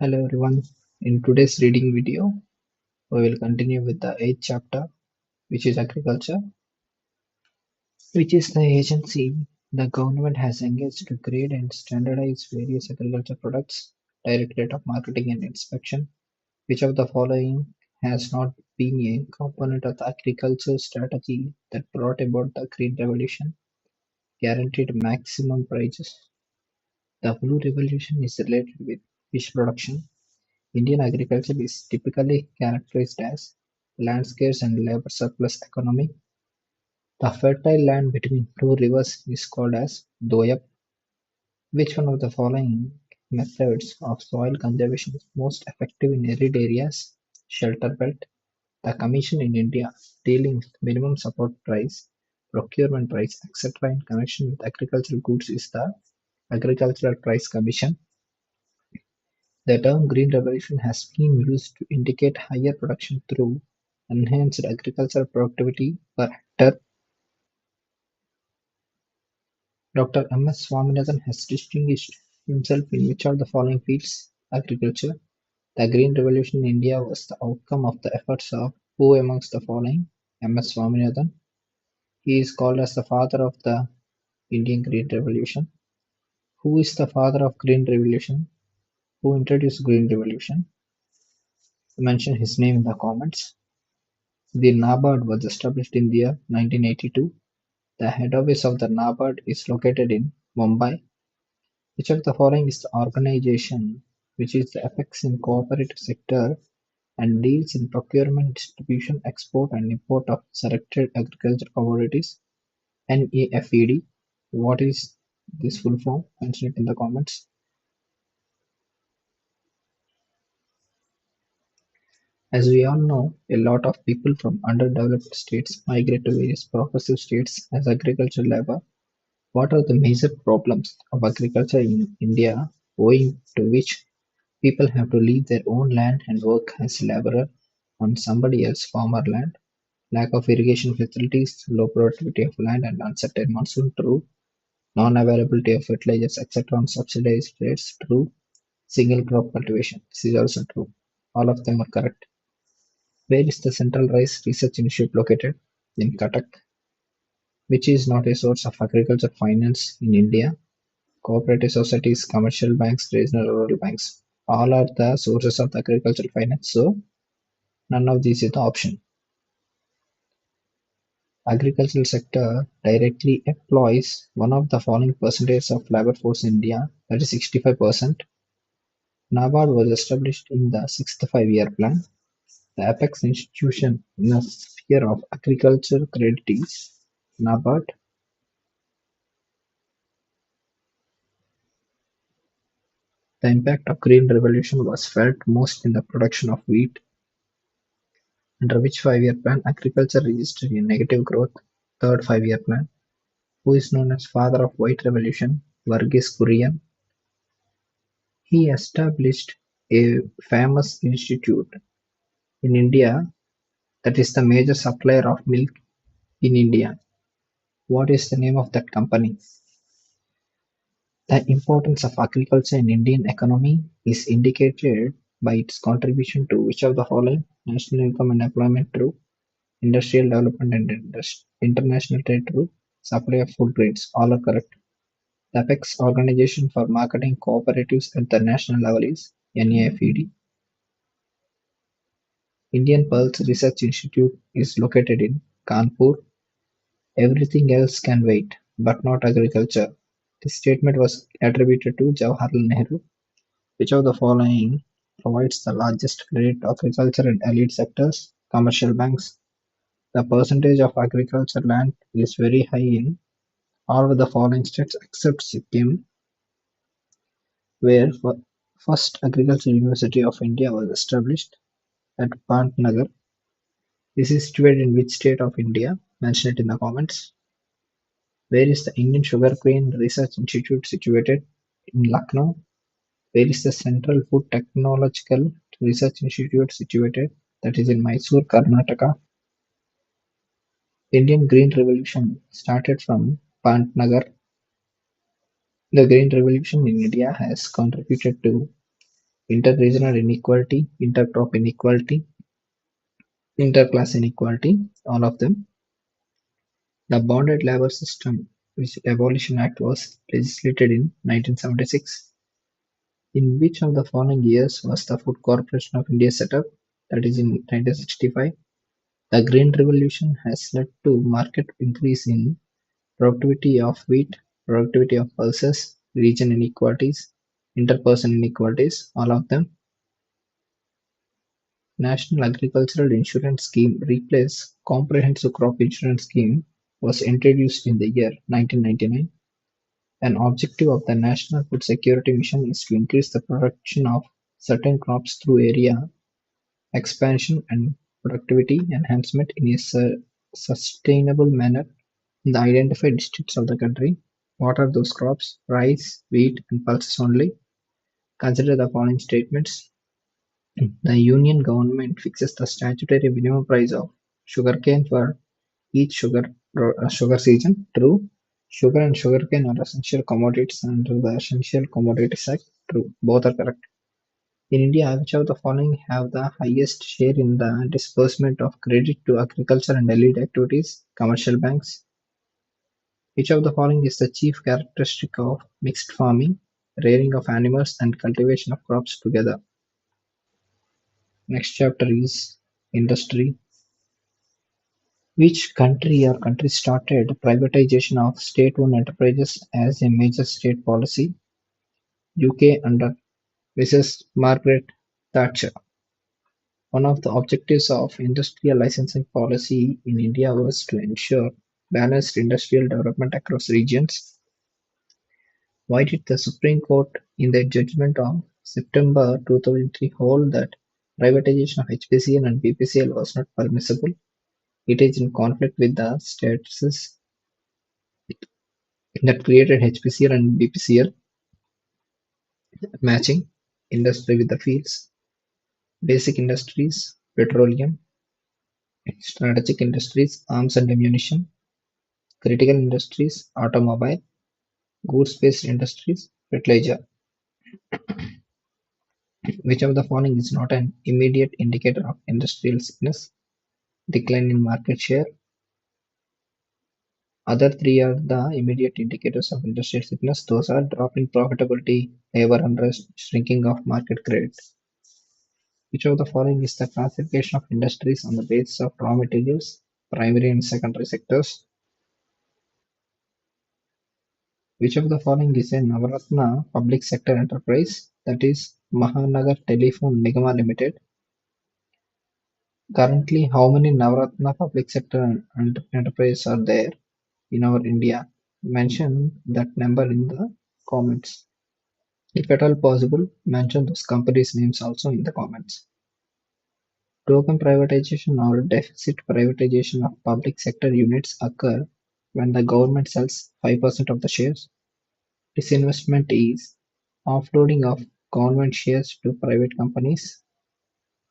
Hello everyone. In today's reading video, we will continue with the 8th chapter, which is agriculture, which is the agency the government has engaged to grade and standardize various agriculture products. Directorate of Marketing and Inspection. Which of the following has not been a component of the agriculture strategy that brought about the Green Revolution? Guaranteed maximum prices. The Blue Revolution is related with fish production. Indian agriculture is typically characterized as land scarce and labor surplus economy. The fertile land between two rivers is called as doyab. Which one of the following methods of soil conservation is most effective in arid areas? Shelter belt. The Commission in India dealing with minimum support price, procurement price, etc. in connection with agricultural goods is the Agricultural Price Commission. The term "green revolution" has been used to indicate higher production through enhanced agricultural productivity per hectare. Dr. M. S. Swaminathan has distinguished himself in which of the following fields? Agriculture. The Green Revolution in India was the outcome of the efforts of who amongst the following? M. S. Swaminathan. He is called as the father of the Indian Green Revolution. Who is the father of Green Revolution? Who introduced Green Revolution? Mention his name in the comments. The NABARD was established in the year 1982. The head office of the NABARD is located in Mumbai. Which of the following is the organization which is the apex in cooperative sector and deals in procurement, distribution, export and import of selected agricultural commodities? NAFED. What is this full form? Mention it in the comments. As we all know, a lot of people from underdeveloped states migrate to various progressive states as agricultural labor. What are the major problems of agriculture in India owing to which people have to leave their own land and work as laborer on somebody else's farmer land? Lack of irrigation facilities, low productivity of land and uncertain monsoon, true. Non-availability of fertilizers, etc. on subsidized rates, true. Single crop cultivation, this is also true. All of them are correct. Where is the Central Rice Research Institute located? In Cuttack. Which is not a source of agriculture finance in India? Cooperative societies, commercial banks, regional rural banks, all are the sources of the agricultural finance, so none of these is the option. Agricultural sector directly employs one of the following percentages of labor force in India, that is 65%. NABARD was established in the 6th five-year plan. The apex institution in the sphere of agriculture credit is NABARD. The impact of Green Revolution was felt most in the production of wheat. Under which five-year plan agriculture registered a negative growth? Third five-year plan. Who is known as father of White Revolution? Verghese Kurian. He established a famous institute in India that is the major supplier of milk in India. What is the name of that company? The importance of agriculture in Indian economy is indicated by its contribution to which of the following? National income and employment, true. Industrial development and international trade, true. Supply of food grains, all are correct. The apex organization for marketing cooperatives at the national level is NAFED. Indian Pulse Research Institute is located in Kanpur. Everything else can wait, but not agriculture. This statement was attributed to Jawaharlal Nehru. Which of the following provides the largest credit to agriculture and allied sectors? Commercial banks. The percentage of agriculture land is very high in all of the following states except Sikkim, where first Agricultural University of India was established at Pantnagar. This is situated in which state of India? Mention it in the comments. Where is the Indian Sugarcane Research Institute situated? In Lucknow. Where is the Central Food Technological Research Institute situated? That is in Mysore, Karnataka. Indian Green Revolution started from Pantnagar. The Green Revolution in India has contributed to interregional inequality, intercrop inequality, interclass inequality, all of them. The Bonded Labor System, which Abolition Act was legislated in 1976. In which of the following years was the Food Corporation of India set up? That is in 1965. The Green Revolution has led to market increase in productivity of wheat, productivity of pulses, region inequalities, interperson inequalities, all of them. National Agricultural Insurance Scheme replaced Comprehensive Crop Insurance Scheme was introduced in the year 1999. An objective of the National Food Security Mission is to increase the production of certain crops through area expansion and productivity enhancement in a sustainable manner in the identified districts of the country. What are those crops? Rice, wheat, and pulses only. Consider the following statements. The Union government fixes the statutory minimum price of sugarcane for each sugar season. True. Sugar and sugarcane are essential commodities under the Essential Commodities Act. True. Both are correct. In India, which of the following have the highest share in the disbursement of credit to agriculture and allied activities? Commercial banks. Which of the following is the chief characteristic of mixed farming, rearing of animals and cultivation of crops together? Next chapter is industry. Which country or countries started privatization of state-owned enterprises as a major state policy? UK under Mrs. Margaret Thatcher. One of the objectives of industrial licensing policy in India was to ensure balanced industrial development across regions. Why did the Supreme Court, in their judgment of September 2003, hold that privatization of HPCL and BPCL was not permissible? It is in conflict with the statutes that created HPCL and BPCL, matching industry with the fields, basic industries, petroleum, strategic industries, arms and ammunition, critical industries, automobile, goods-based industries, fertilizer. Which of the following is not an immediate indicator of industrial sickness? Decline in market share. Other three are the immediate indicators of industrial sickness. Those are drop in profitability, labor unrest, shrinking of market credit. Which of the following is the classification of industries on the basis of raw materials, primary and secondary sectors? Which of the following is a Navaratna public sector enterprise? That is Mahanagar Telephone Nigama Limited. Currently, how many Navaratna public sector enterprises are there in our India? Mention that number in the comments. If at all possible, mention those companies' names also in the comments. Token privatization or deficit privatization of public sector units occur when the government sells 5% of the shares. Disinvestment is offloading of government shares to private companies.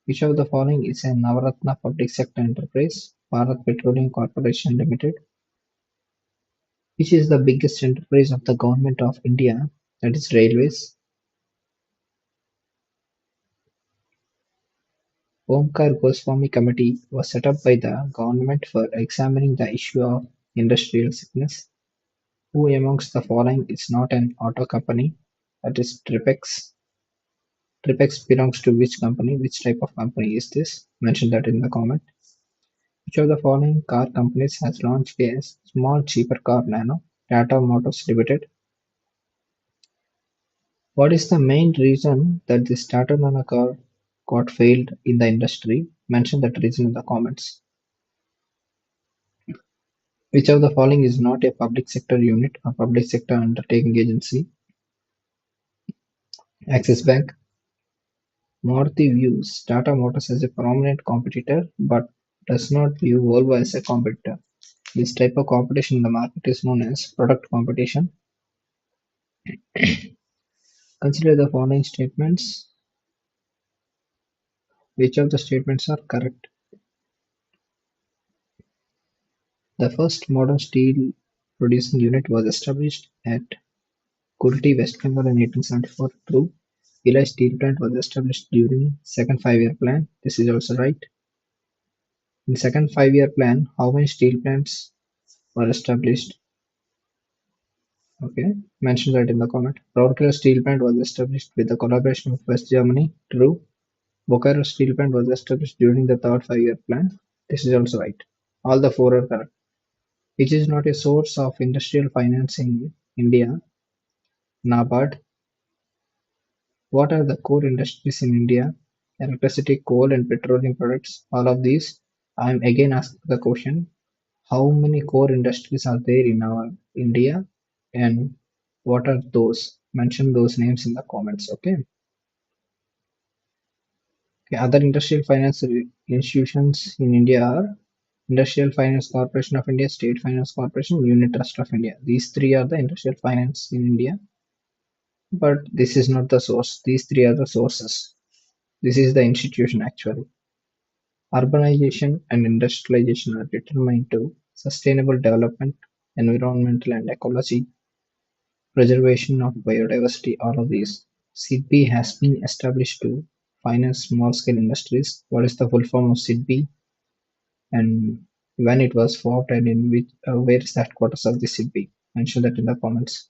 Which of the following is a Navaratna public sector enterprise? Bharat Petroleum Corporation Limited. Which is the biggest enterprise of the Government of India? That is Railways. Omkar Goswami Committee was set up by the government for examining the issue of industrial sickness. Who amongst the following is not an auto company? That is Tripex. Tripex belongs to which company? Which type of company is this? Mention that in the comment. Which of the following car companies has launched a small cheaper car Nano? Tata Motors Limited. What is the main reason that this Tata Nano car got failed in the industry? Mention that reason in the comments. Which of the following is not a public sector unit or public sector undertaking agency? Axis Bank. Maruti views Tata Motors as a prominent competitor but does not view Volvo as a competitor. This type of competition in the market is known as product competition. Consider the following statements. Which of the statements are correct? The first modern steel producing unit was established at Kulti, West Bengal in 1874. True. Village Steel Plant was established during second 5-year plan. This is also right. In second 5-year plan, how many steel plants were established? Okay, mention that in the comment. Rourkela Steel Plant was established with the collaboration of West Germany. True. Bokaro Steel Plant was established during the third 5-year plan. This is also right. All the four are correct. Which is not a source of industrial finance in India? NABARD. What are the core industries in India? Electricity, coal, and petroleum products. All of these. I am again asking the question: how many core industries are there in our India, and what are those? Mention those names in the comments. Okay. Okay. Other industrial finance institutions in India are Industrial Finance Corporation of India, State Finance Corporation, Unit Trust of India. These three are the industrial finance in India, but this is not the source. These three are the sources. This is the institution actually. Urbanization and industrialization are determined to sustainable development, environmental and ecology, preservation of biodiversity, all of these. SIDBI has been established to finance small-scale industries. What is the full form of SIDBI and when it was formed and in which where is the headquarters of the SIDBI? Mention that in the comments.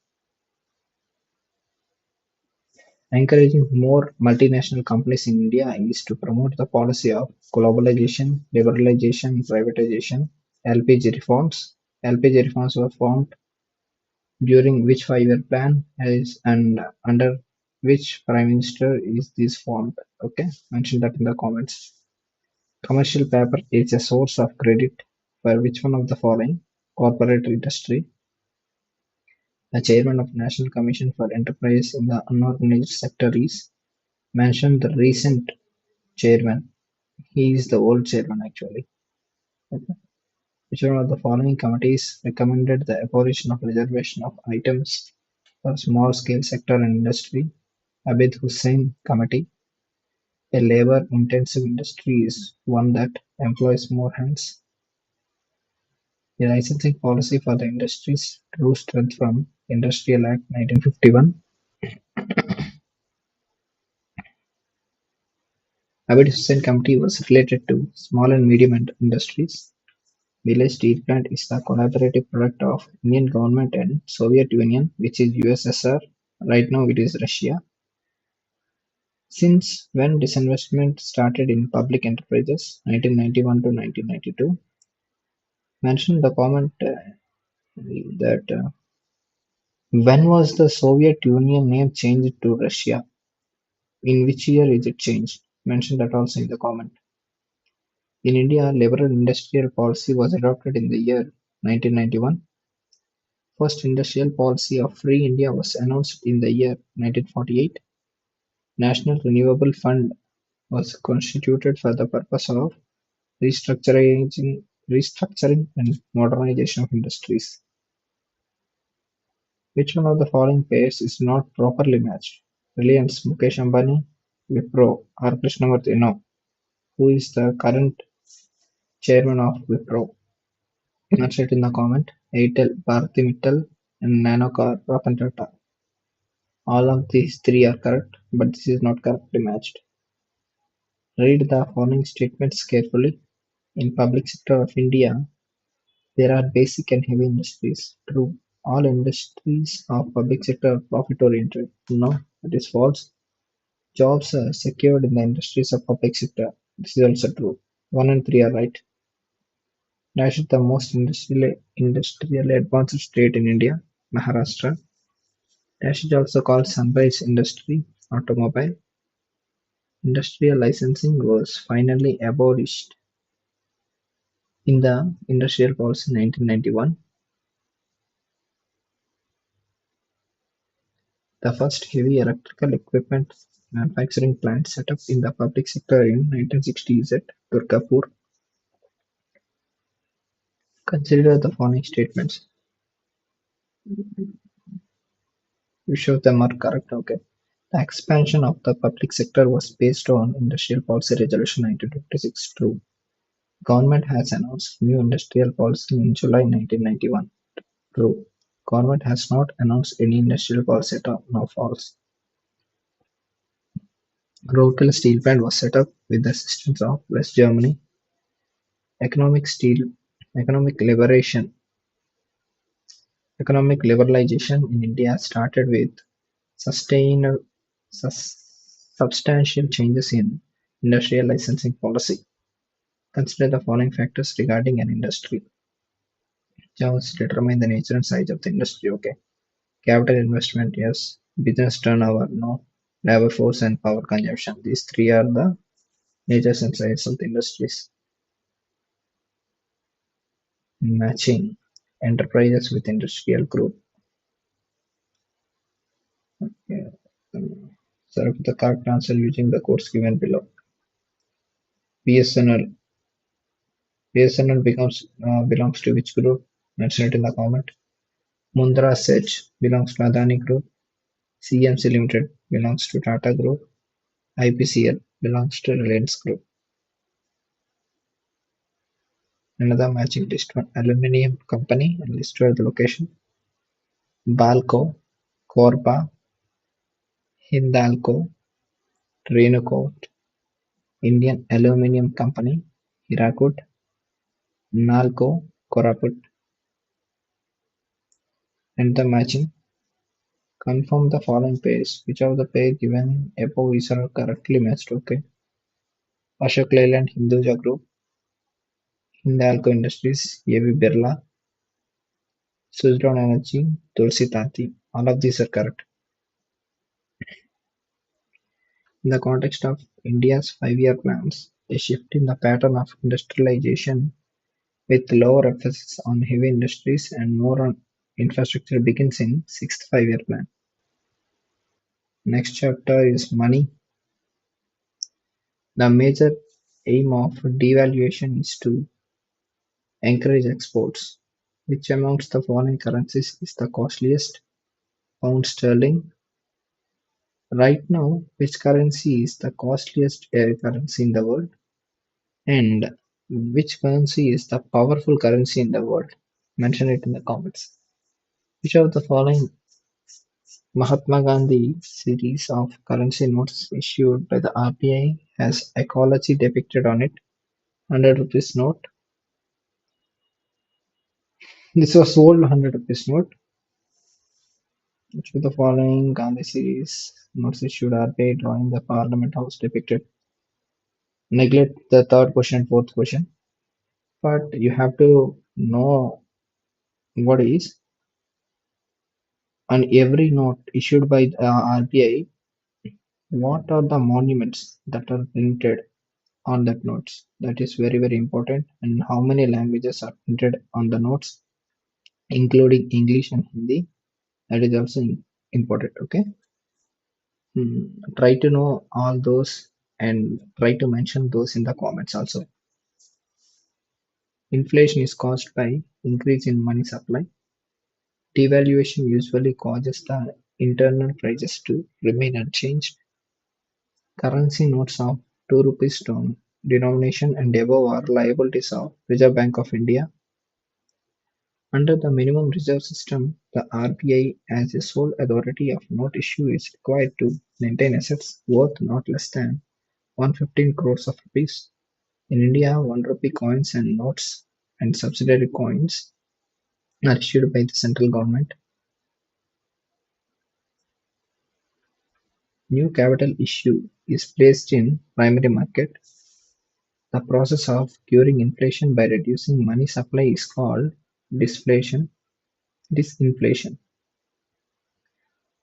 Encouraging more multinational companies in India is to promote the policy of globalization, liberalization, privatization, LPG reforms. LPG reforms were formed during which 5-year plan is and under which prime minister is this formed? Okay, mention that in the comments. Commercial paper is a source of credit for which one of the following? Corporate industry. The chairman of National Commission for Enterprise in the Unorganized Sector is mentioned the recent chairman. He is the old chairman actually. Okay. Which one of the following committees recommended the abolition of reservation of items for small scale sector and industry? Abid Hussain Committee. A labor intensive industry is one that employs more hands. The licensing policy for the industries drew strength from Industrial Act 1951. Abid Hussain Committee was related to small and medium industries. Village Steel Plant is the collaborative product of Indian government and Soviet Union, which is USSR. Right now it is Russia. Since when disinvestment started in public enterprises, 1991 to 1992. Mention the comment that when was the Soviet Union name changed to Russia? In which year is it changed? Mention that also in the comment. In India, liberal industrial policy was adopted in the year 1991. First industrial policy of Free India was announced in the year 1948. National Renewable Fund was constituted for the purpose of restructuring, restructuring and modernization of industries. Which one of the following pairs is not properly matched? Reliance Mukesh Ambani, Wipro, or Krishnamurthy? No. Who is the current chairman of Wipro? Mention it in the comment. Airtel, Bharti Mittal, and Nanocar, Ratan Tata. All of these three are correct, but this is not correctly matched. Read the following statements carefully. In public sector of India, there are basic and heavy industries. True. All industries of public sector are profit oriented. No, that is false. Jobs are secured in the industries of public sector. This is also true. 1 and 3 are right. Dash is the most industrially advanced state in India, Maharashtra. Dash is also called sunrise industry, automobile. Industrial licensing was finally abolished in the Industrial Policy 1991. The first heavy electrical equipment manufacturing plant set up in the public sector in 1960 is at Durgapur. Consider the following statements. Which of them are correct? Okay. The expansion of the public sector was based on Industrial Policy Resolution 1956. True. Government has announced new industrial policy in July 1991. True. Government has not announced any industrial policy at all. No, false. Rourkela steel plant was set up with the assistance of West Germany. Economic steel economic liberation economic liberalization in India started with sustained substantial changes in industrial licensing policy. Consider the following factors regarding an industry. Just determine the nature and size of the industry. Okay. Capital investment, yes. Business turnover, no. Labor force and power consumption. These three are the natures and size of the industries. Matching enterprises with industrial group. Yeah. Select the correct answer using the codes given below. BSNL. BSNL belongs to which group? Mention it in the comment. Mundra Sech belongs to Adani Group. CMC Limited belongs to Tata Group. IPCL belongs to Reliance Group. Another matching list one aluminium company and listed the location. Balco, Corba, Hindalco, Renewcoat, Indian Aluminium Company, Hirakud, Nalco, Koraput, and the matching. Confirm the following pairs. Which of the pair given above is are correctly matched? Okay. Ashok Leyland Hinduja Group, Hindalco Industries, AB Birla, Suzlon Energy, Tulsi Tanti. All of these are correct. In the context of India's five-year plans, a shift in the pattern of industrialization with lower emphasis on heavy industries and more on infrastructure begins in sixth five-year plan. Next chapter is money. The major aim of devaluation is to encourage exports. Which amongst the following currencies is the costliest? Pound sterling. Right now, which currency is the costliest currency in the world? And which currency is the powerful currency in the world? Mention it in the comments. Which of the following Mahatma Gandhi series of currency notes issued by the RBI has ecology depicted on it? 100 rupees note. This was old 100 rupees note. Which of the following Gandhi series notes issued RBI drawing the Parliament House depicted? Neglect the third question and fourth question, but you have to know what is on every note issued by the RBI, what are the monuments that are printed on that notes? That is very very important. And how many languages are printed on the notes, including English and Hindi? That is also important. Okay. Try to know all those and try to mention those in the comments also. Inflation is caused by increase in money supply. Devaluation usually causes the internal prices to remain unchanged. Currency notes of 2 rupees stone denomination and above are liabilities of Reserve Bank of India. Under the minimum reserve system, the RBI as a sole authority of note issue is required to maintain assets worth not less than 115 crores of rupees. In India, 1 rupee coins and notes and subsidiary coins are issued by the central government. New capital issue is placed in primary market. The process of curing inflation by reducing money supply is called disinflation.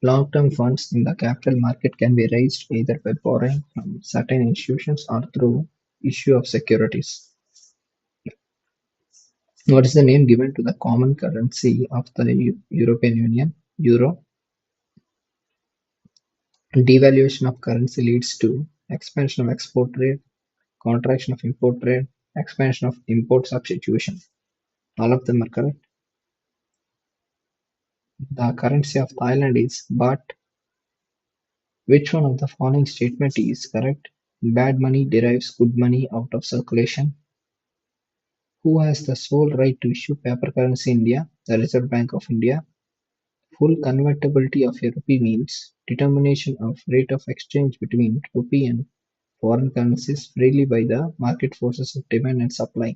Long-term funds in the capital market can be raised either by borrowing from certain institutions or through issue of securities. What is the name given to the common currency of the European Union? Euro. Devaluation of currency leads to expansion of export trade, contraction of import trade, expansion of import substitution. All of them are correct. The currency of Thailand is baht. Which one of the following statement is correct? Bad money derives good money out of circulation. Who has the sole right to issue paper currency in India? The Reserve Bank of India. Full convertibility of a rupee means determination of rate of exchange between rupee and foreign currencies freely by the market forces of demand and supply.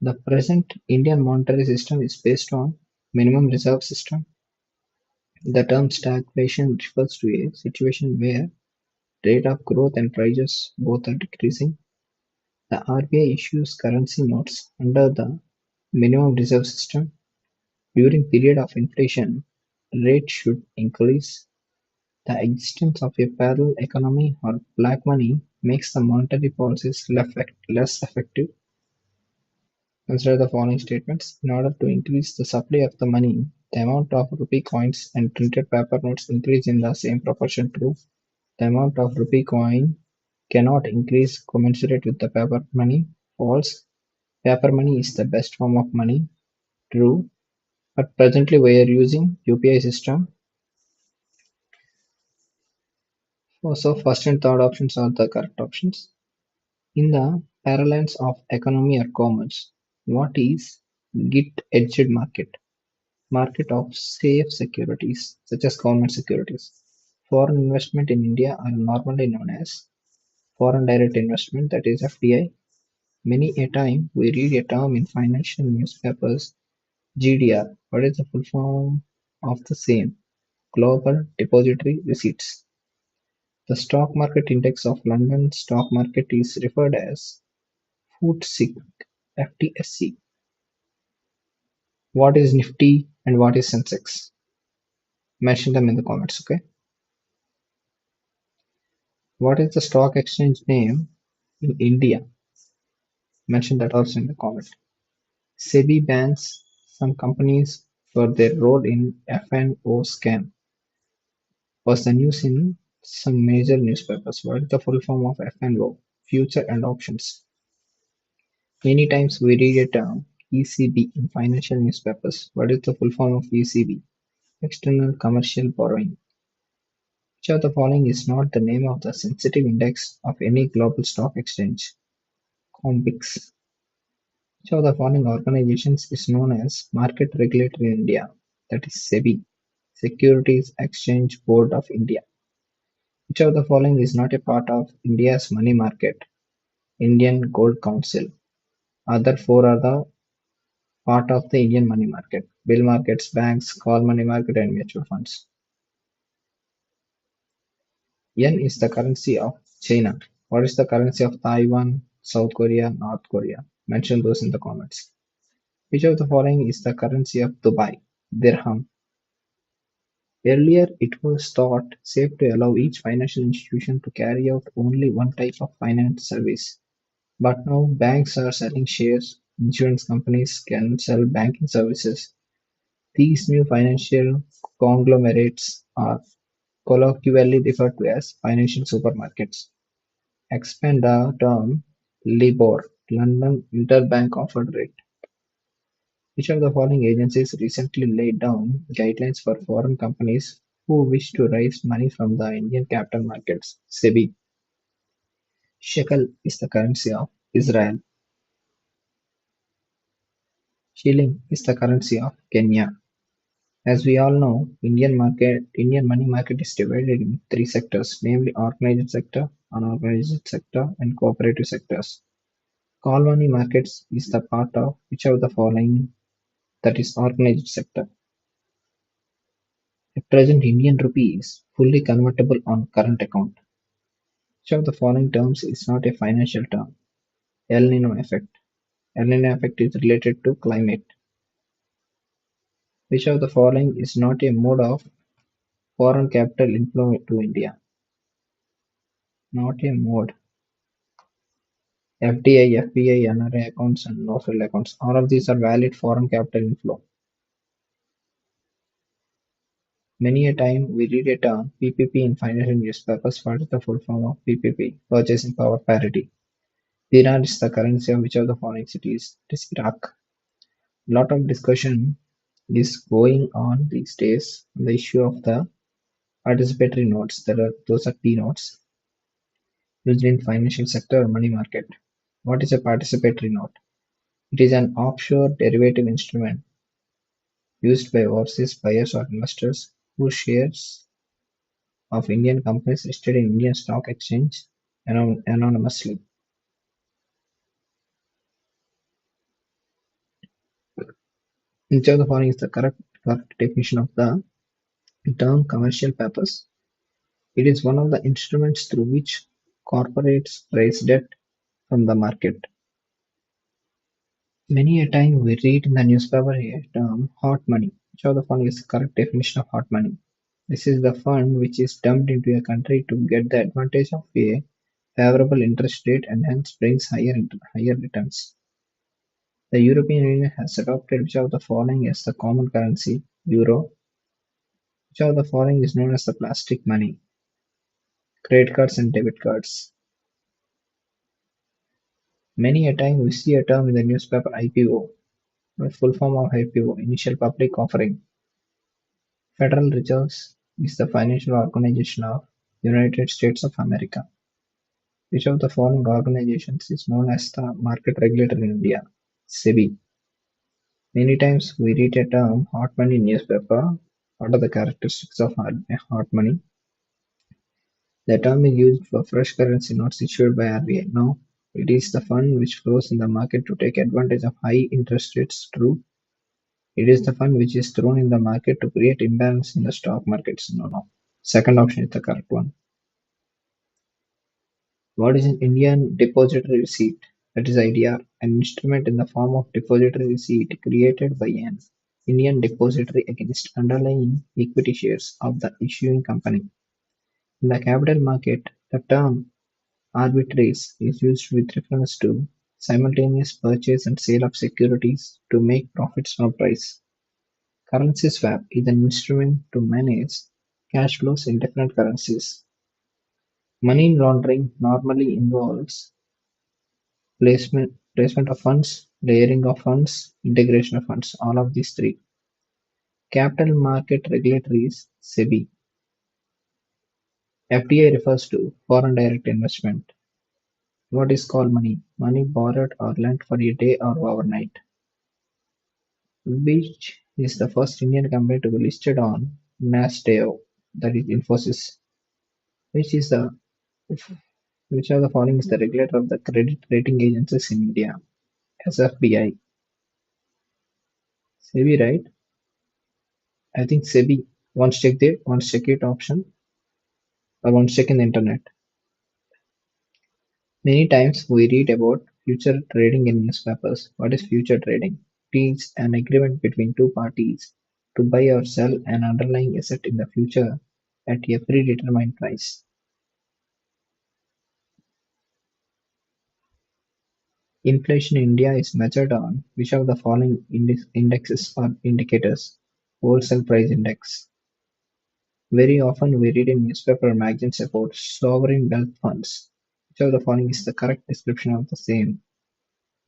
The present Indian monetary system is based on minimum reserve system. The term stagflation refers to a situation where rate of growth and prices both are decreasing. The RBI issues currency notes under the minimum reserve system. During period of inflation, rates should increase. The existence of a parallel economy or black money makes the monetary policies less effective. Consider the following statements. In order to increase the supply of the money, the amount of rupee coins and printed paper notes increase in the same proportion. True. The amount of rupee coin cannot increase commensurate with the paper money. False. Paper money is the best form of money. True. But presently we are using UPI system. So first and third options are the correct options. In the parlance of economy or commerce, what is gilt-edged market? Market of safe securities such as government securities. Foreign investment in India are normally known as foreign direct investment, that is FDI. Many a time we read a term in financial newspapers, GDR. What is the full form of the same? Global Depository Receipts. The stock market index of London stock market is referred as FTSE. FTSE. What is Nifty and what is Sensex? Mention them in the comments, okay? What is the stock exchange name in India? Mention that also in the comment. SEBI bans some companies for their role in F&O scam. Was the news in some major newspapers. What is the full form of F&O? Future and options. Many times we read a term ECB in financial newspapers. What is the full form of ECB? External commercial borrowing. Which of the following is not the name of the sensitive index of any global stock exchange? COMBIX. Which of the following organizations is known as Market Regulator in India? That is SEBI, Securities Exchange Board of India. Which of the following is not a part of India's money market? Indian Gold Council. Other four are the part of the Indian money market: bill markets, banks, call money market, and mutual funds. Yen is the currency of China. What is the currency of Taiwan, South Korea, North Korea? Mention those in the comments. Which of the following is the currency of Dubai? Dirham. Earlier, it was thought safe to allow each financial institution to carry out only one type of finance service. But now banks are selling shares, insurance companies can sell banking services. These new financial conglomerates are colloquially referred to as financial supermarkets. Expand the term LIBOR, London Interbank Offered Rate. Which of the following agencies recently laid down guidelines for foreign companies who wish to raise money from the Indian capital markets? SEBI. Shekel is the currency of Israel. Shilling is the currency of Kenya. As we all know, Indian money market is divided in three sectors, namely organized sector, unorganized sector, and cooperative sectors. Call money markets is the part of which of the following, that is organized sector. At present, Indian rupee is fully convertible on current account. Which of the following terms is not a financial term? El Nino effect. El Nino effect is related to climate. Which of the following is not a mode of foreign capital inflow to India? Not a mode. FDI, FPI, NRA accounts, and no-frill accounts. All of these are valid foreign capital inflow. Many a time we read a term PPP in financial newspapers. What is the full form of PPP? Purchasing Power Parity. Dinar is the currency of which of the following cities? It is Iraq. Lot of discussion is going on these days on the issue of the participatory notes. Those are T notes used in financial sector or money market. What is a participatory note? It is an offshore derivative instrument used by overseas buyers or investors whose shares of Indian companies listed in Indian stock exchange anonymously. Which of the following is the correct definition of the term commercial papers? It is one of the instruments through which corporates raise debt from the market. Many a time we read in the newspaper a term hot money. Which of the following is the correct definition of hot money? This is the fund which is dumped into a country to get the advantage of a favorable interest rate and hence brings higher returns. The European Union has adopted which of the following as the common currency? Euro. Which of the following is known as the plastic money? Credit cards and debit cards. Many a time we see a term in the newspaper IPO, the full form of IPO, initial public offering. Federal Reserve is the financial organization of United States of America. Which of the following organizations is known as the market regulator in India? SEBI. Many times we read a term hot money in newspaper. What are the characteristics of hot money? The term is used for fresh currency notes issued by RBI. No, it is the fund which flows in the market to take advantage of high interest rates. True. It is the fund which is thrown in the market to create imbalance in the stock markets. No, no. Second option is the correct one. What is an Indian depository receipt? That is IDR, an instrument in the form of depository receipt created by an Indian depository against underlying equity shares of the issuing company. In the capital market, the term arbitrage is used with reference to simultaneous purchase and sale of securities to make profits from price. Currency swap is an instrument to manage cash flows in different currencies. Money laundering normally involves placement of funds, layering of funds, integration of funds, all of these three. Capital market regulatories SEBI. FDI refers to foreign direct investment. What is called money? Money borrowed or lent for a day or overnight. Which is the first Indian company to be listed on NASDAQ, that is Infosys. Which is the which of the following is the regulator of the credit rating agencies in India? SFBI. SEBI, right? I think SEBI. Once check there, once check it option, or once check in the internet. Many times we read about future trading in newspapers. What is future trading? It is an agreement between two parties to buy or sell an underlying asset in the future at a predetermined price. Inflation in India is measured on which of the following indexes or indicators? Wholesale price index. Very often we read in newspaper magazines about sovereign wealth funds. Which of the following is the correct description of the same?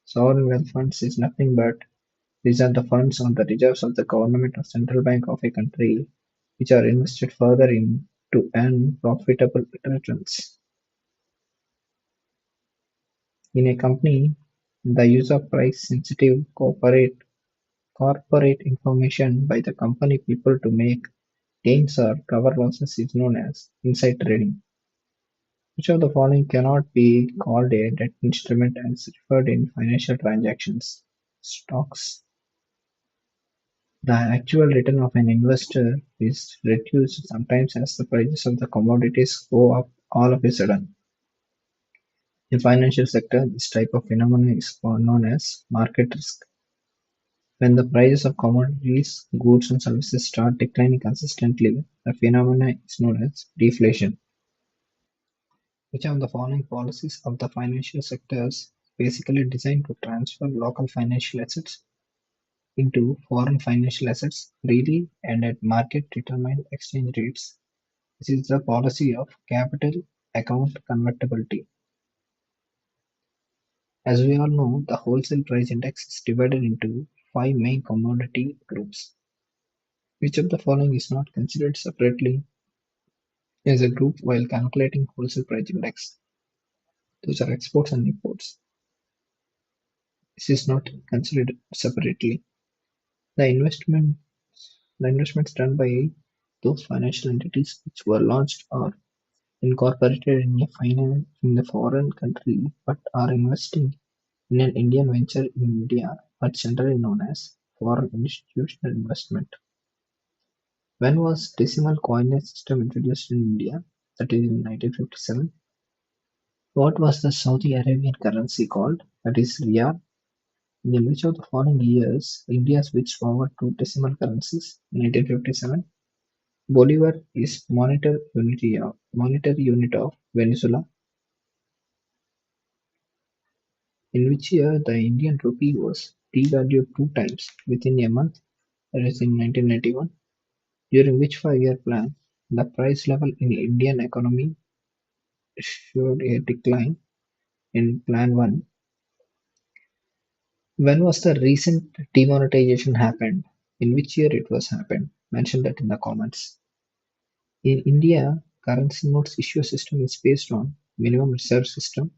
Sovereign wealth funds is nothing but these are the funds on the reserves of the government or central bank of a country which are invested further in to earn profitable returns. In a company, the use of price-sensitive corporate information by the company people to make gains or cover losses is known as inside trading. Which of the following cannot be called a debt instrument as referred in financial transactions? Stocks. The actual return of an investor is reduced sometimes as the prices of the commodities go up all of a sudden. In financial sector, this type of phenomenon is known as market risk. When the prices of commodities, goods and services start declining consistently, the phenomenon is known as deflation. Which of the following policies of the financial sectors basically designed to transfer local financial assets into foreign financial assets freely and at market determined exchange rates? This is the policy of capital account convertibility. As we all know, the wholesale price index is divided into five main commodity groups. Which of the following is not considered separately as a group while calculating wholesale price index? Those are exports and imports. This is not considered separately. The investment the investments done by those financial entities which were launched or incorporated in a foreign country but are investing in an Indian venture in India are generally known as foreign institutional investment. When was decimal coinage system introduced in India? That is in 1957. What was the Saudi Arabian currency called? That is riyal. In which of the following years India switched over to decimal currencies? 1957. Bolivar is monetary unit of Venezuela. In which year the Indian rupee was devalued two times within a month? That is in 1991. During which five-year plan the price level in Indian economy showed a decline? In Plan 1. When was the recent demonetization happened? In which year it was happened? Mention that in the comments. In India, currency notes issue system is based on minimum reserve system.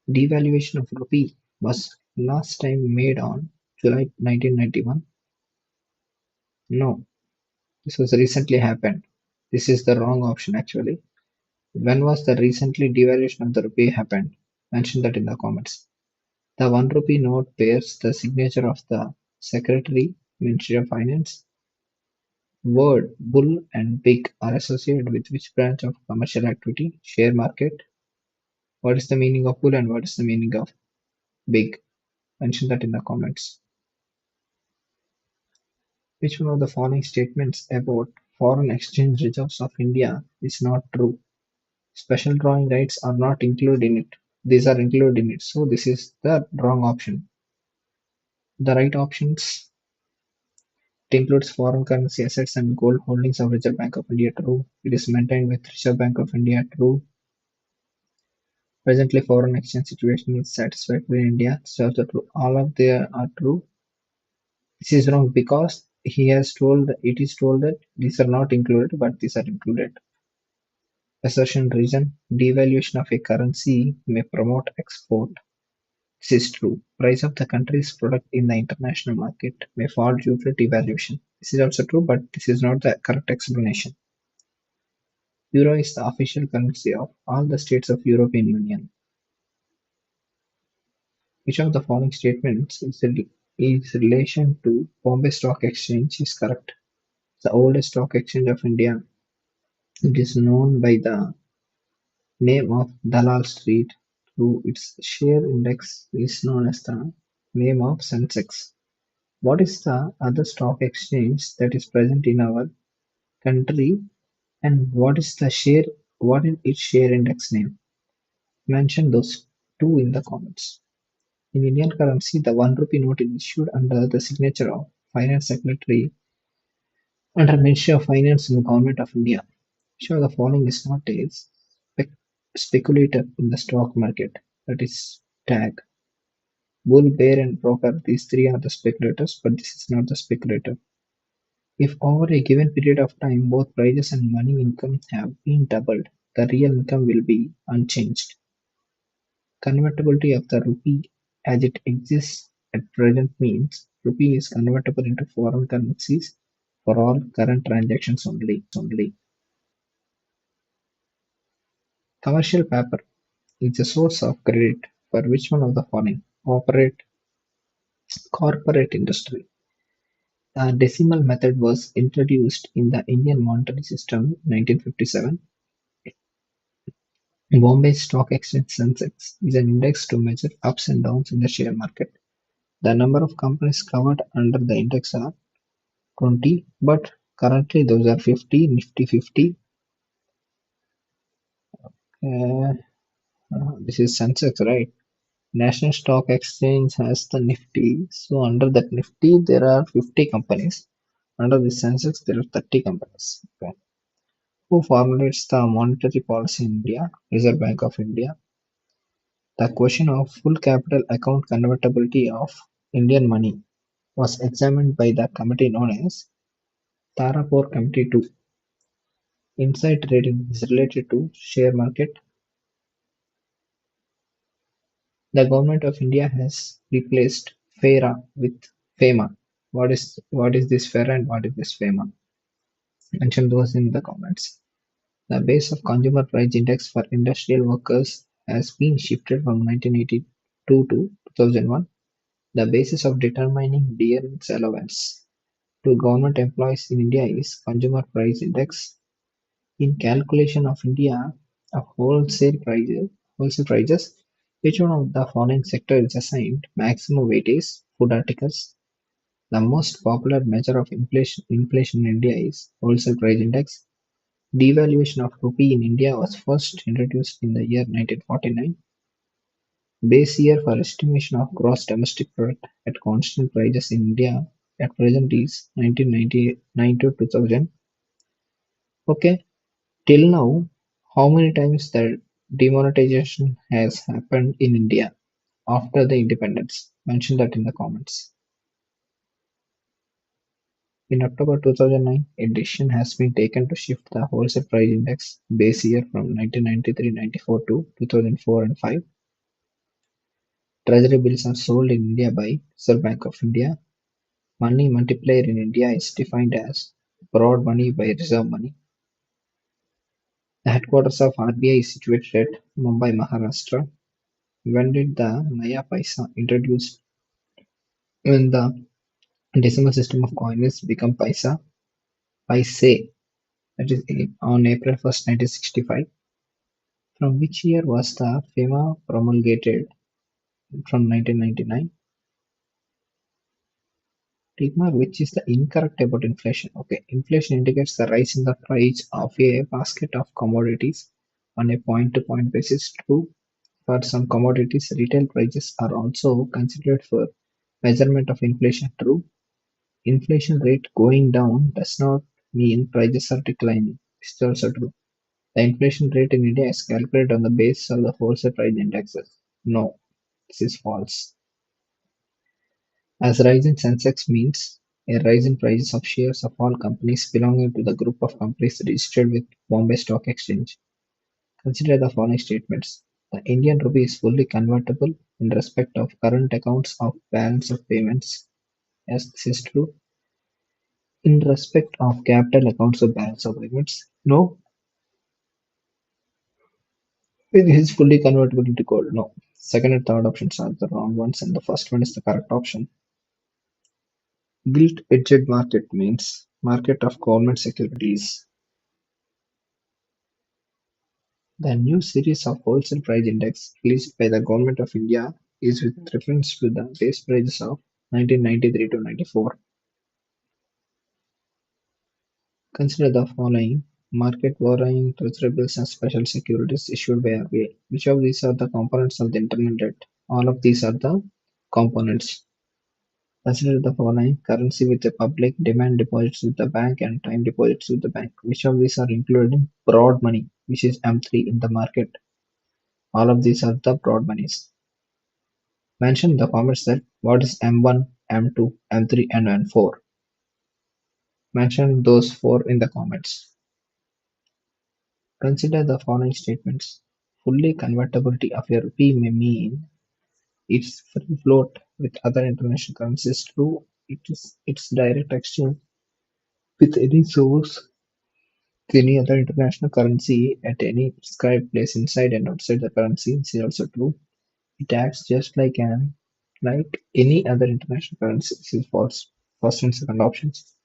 Devaluation of rupee was last time made on July 1991. No, this was recently happened. This is the wrong option actually. When was the recently devaluation of the rupee happened? Mention that in the comments. The 1 rupee note bears the signature of the Secretary, Ministry of Finance. Word "bull" and "big" are associated with which branch of commercial activity? Share market. What is the meaning of bull and what is the meaning of big? Mention that in the comments. Which one of the following statements about foreign exchange reserves of India is not true? Special drawing rights are not included in it. These are included in it. So this is the wrong option. The right options: it includes foreign currency assets and gold holdings of Reserve Bank of India. True. It is maintained with Reserve Bank of India. True. Presently, foreign exchange situation is satisfactory in India. So the true. All of them are true. This is wrong because it is told that these are not included, but these are included. Assertion reason: devaluation of a currency may promote export. This is true. Price of the country's product in the international market may fall due to devaluation. This is also true, but this is not the correct explanation. Euro is the official currency of all the states of European Union. Which of the following statements is relation to Bombay Stock Exchange is correct? The oldest stock exchange of India. It is known by the name of Dalal Street. Through its share index is known as the name of Sensex. What is the other stock exchange that is present in our country and what is its share index name? Mention those two in the comments. In Indian currency, the 1 rupee note is issued under the signature of Finance Secretary under Ministry of Finance in the Government of India. Sure, the following is not a speculator in the stock market. That is tag. Bull, bear, and broker. These three are the speculators, but this is not the speculator. If over a given period of time both prices and money income have been doubled, the real income will be unchanged. Convertibility of the rupee as it exists at present means rupee is convertible into foreign currencies for all current transactions only. Commercial paper is a source of credit for which one of the following? Corporate industry. The decimal method was introduced in the Indian monetary system in 1957. Bombay Stock Exchange Sensex is an index to measure ups and downs in the share market. The number of companies covered under the index are 20, but currently those are 50, Nifty 50. Uh, this is Sensex, right? National Stock Exchange has the Nifty. So under that Nifty, there are 50 companies. Under the Sensex, there are 30 companies. Okay. Who formulates the monetary policy in India? Reserve Bank of India. The question of full capital account convertibility of Indian money was examined by the committee known as Tarapur Committee 2. Inside trading is related to share market. The government of India has replaced FERA with FEMA. What is this FERA and what is this FEMA? Mention those in the comments. The base of consumer price index for industrial workers has been shifted from 1982 to 2001. The basis of determining dearness allowance to government employees in India is consumer price index. In calculation of India of wholesale prices, each one of the following sector is assigned maximum weightage: food articles. The most popular measure of inflation in India is wholesale price index. Devaluation of rupee in India was first introduced in the year 1949. Base year for estimation of gross domestic product at constant prices in India at present is 1999 to 2000. Okay, till now, how many times the demonetization has happened in India after the independence? Mention that in the comments. In October 2009, a decision has been taken to shift the wholesale price index base year from 1993-94 to 2004 and 5. Treasury bills are sold in India by Reserve Bank of India. Money multiplier in India is defined as borrowed money by reserve money. The headquarters of RBI is situated at Mumbai, Maharashtra. When did the Naya Paisa introduced? When the decimal system of coinage become Paisa? Paise, that is on April 1st, 1965. From which year was the FEMA promulgated? From 1999. Tick mark which is the incorrect about inflation. Okay, inflation indicates the rise in the price of a basket of commodities on a point-to-point basis. True, for some commodities, retail prices are also considered for measurement of inflation. True, inflation rate going down does not mean prices are declining. This is also true. The inflation rate in India is calculated on the basis of the wholesale price indexes. No, this is false. As rise in Sensex means a rise in prices of shares of all companies belonging to the group of companies registered with Bombay Stock Exchange. Consider the following statements. The Indian rupee is fully convertible in respect of current accounts of balance of payments. Yes, this is true. In respect of capital accounts of balance of payments. No, it is fully convertible into gold. No. Second and third options are the wrong ones, and the first one is the correct option. Gilt-edged market means market of government securities. The new series of wholesale price index released by the Government of India is with reference to the base prices of 1993 to 94. Consider the following: market borrowing, treasury bills, and special securities issued by RBI. Which of these are the components of the internal debt? All of these are the components. Consider the following: currency with the public, demand deposits with the bank, and time deposits with the bank. Which of these are included in broad money, which is M3 in the market? All of these are the broad monies. Mention in the comments that what is M1, M2, M3, and M4. Mention those four in the comments. Consider the following statements. Fully convertibility of a rupee may mean its free float with other international currencies. True, it is its direct exchange with any source, any other international currency at any prescribed place inside and outside the currency. This is also true. It acts just like any other international currency. This is false. First and second options.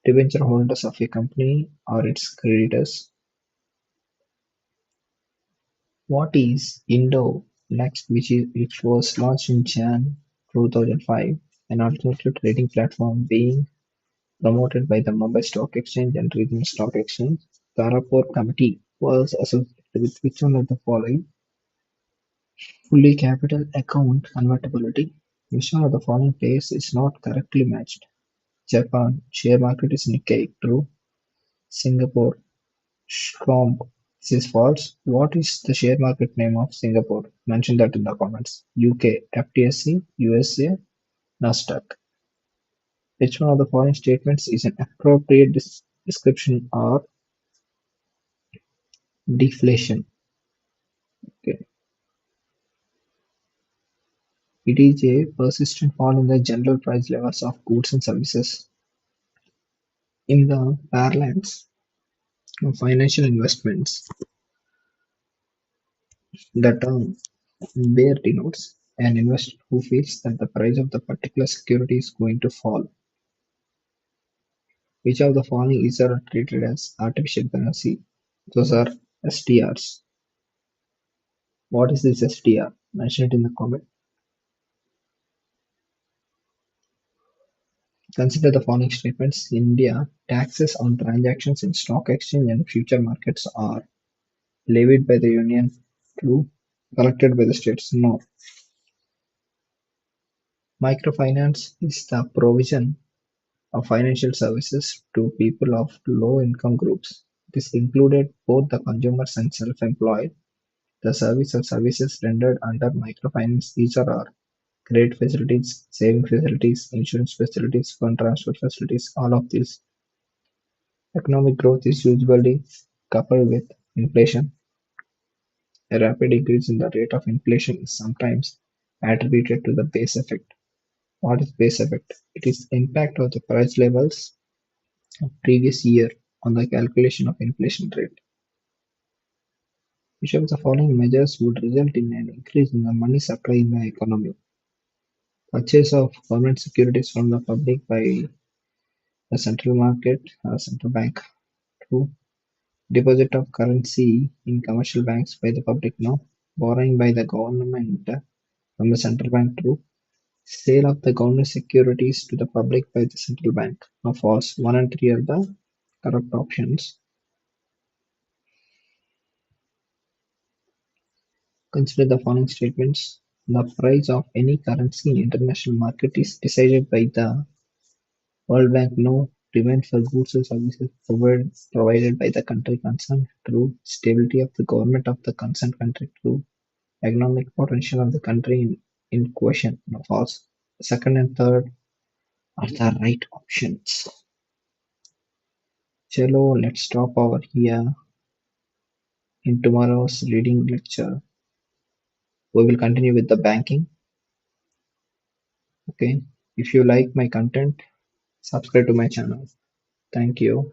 Debenture holders of a company or its creditors. What is Indo Next, which was launched in Jan 2005, an alternative trading platform being promoted by the Mumbai Stock Exchange and Regional Stock Exchange. The Tarapur Committee was associated with which one of the following? Fully capital account convertibility. Which one of the following pairs is not correctly matched? Japan share market is Nikkei. True. Singapore Schlump. This is false. What is the share market name of Singapore? Mention that in the comments. UK FTSE, USA, Nasdaq. Which one of the following statements is an appropriate description of deflation? Okay. It is a persistent fall in the general price levels of goods and services. In the parlance of financial investments, the term bear denotes an investor who feels that the price of the particular security is going to fall. Which of the following is are treated as artificial currency? Those are SDRs. What is this SDR? Mention it in the comment. Consider the following statements. In India, taxes on transactions in stock exchange and future markets are levied by the union. True. Collected by the states. No. Microfinance is the provision of financial services to people of low income groups. This included both the consumers and self-employed. The service or services rendered under microfinance these are credit facilities, saving facilities, insurance facilities, fund transfer facilities, all of these. Economic growth is usually coupled with inflation. A rapid increase in the rate of inflation is sometimes attributed to the base effect. What is base effect? It is the impact of the price levels of previous year on the calculation of inflation rate. Which of the following measures would result in an increase in the money supply in the economy? Purchase of government securities from the public by the central market, central bank. True. Deposit of currency in commercial banks by the public. No. Borrowing by the government from the central bank. True. Sale of the government securities to the public by the central bank. No. False. 1 and 3 are the correct options. Consider the following statements. The price of any currency in international market is decided by the World Bank. No. Demand for goods or services provided by the country concerned. True. Stability of the government of the concerned country. True. Economic potential of the country in question. No. False. Second and third are the right options. Chalo, let's stop over here. In tomorrow's reading lecture, we will continue with the banking. Okay. If you like my content, subscribe to my channel. Thank you.